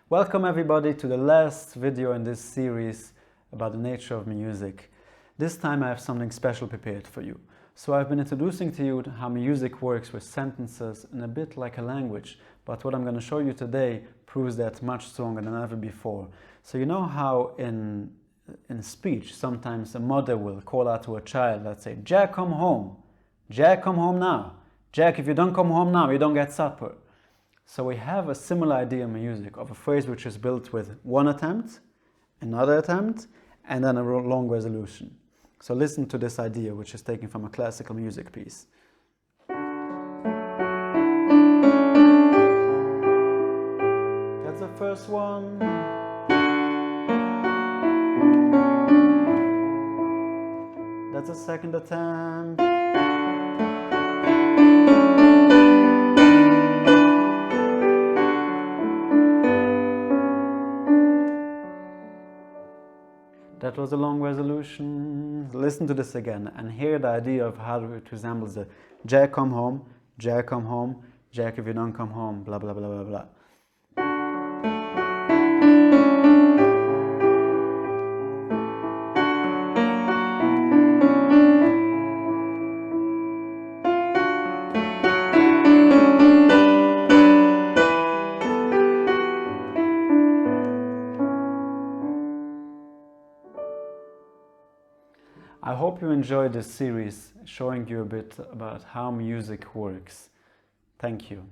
Welcome everybody to the last video in this series about the nature of music. This time I have something special prepared for you. So I've been introducing to you how music works with sentences and a bit like a language, but what I'm going to show you today proves that much stronger than ever before. So you know how in speech sometimes a mother will call out to a child, let's say, "Jack, come home. Jack, come home now. Jack, if you don't come home now, you don't get supper." So we have a similar idea in music of a phrase which is built with one attempt, another attempt, and then a long resolution. So listen to this idea, which is taken from a classical music piece. That's the first one. That's the second attempt. That was a long resolution. Listen to this again and hear the idea of how it resembles the Jack, come home, Jack, come home, Jack, if you don't come home, blah, blah, blah, blah, blah. I hope you enjoyed this series showing you a bit about how music works. Thank you.